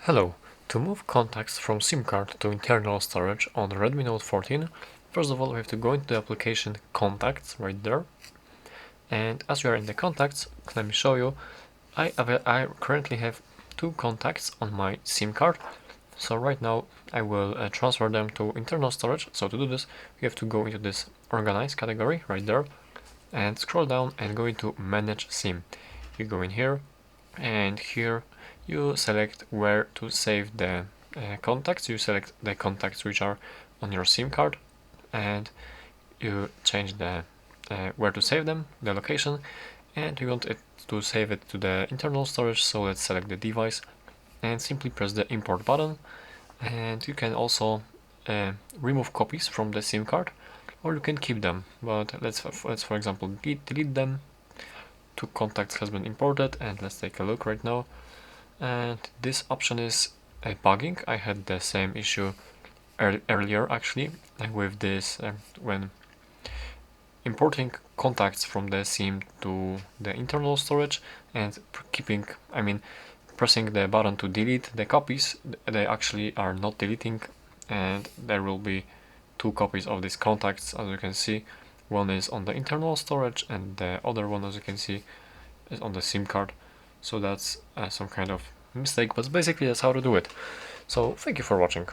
Hello. To move contacts from SIM card to internal storage on the Redmi Note 14, first of all we have to go into the application Contacts right there. And as we are in the contacts, let me show you, I currently have two contacts on my SIM card. So right now I will transfer them to internal storage. So to do this, we have to go into this Organize category right there and scroll down and go into Manage SIM. You go in here, and here you select where to save the contacts. You select the contacts which are on your SIM card, and you change the where to save them, the location, and you want it to save it to the internal storage. So let's select the device and simply press the import button. And you can also remove copies from the SIM card, or you can keep them, but let's for example delete them. Two contacts has been imported, and let's take a look right now. And this option is bugging. I had the same issue earlier actually with this when importing contacts from the SIM to the internal storage and pressing the button to delete the copies. They actually are not deleting, and there will be two copies of these contacts, as you can see. One is on the internal storage and the other one, as you can see, is on the SIM card. So that's some kind of mistake, but basically that's how to do it. So thank you for watching.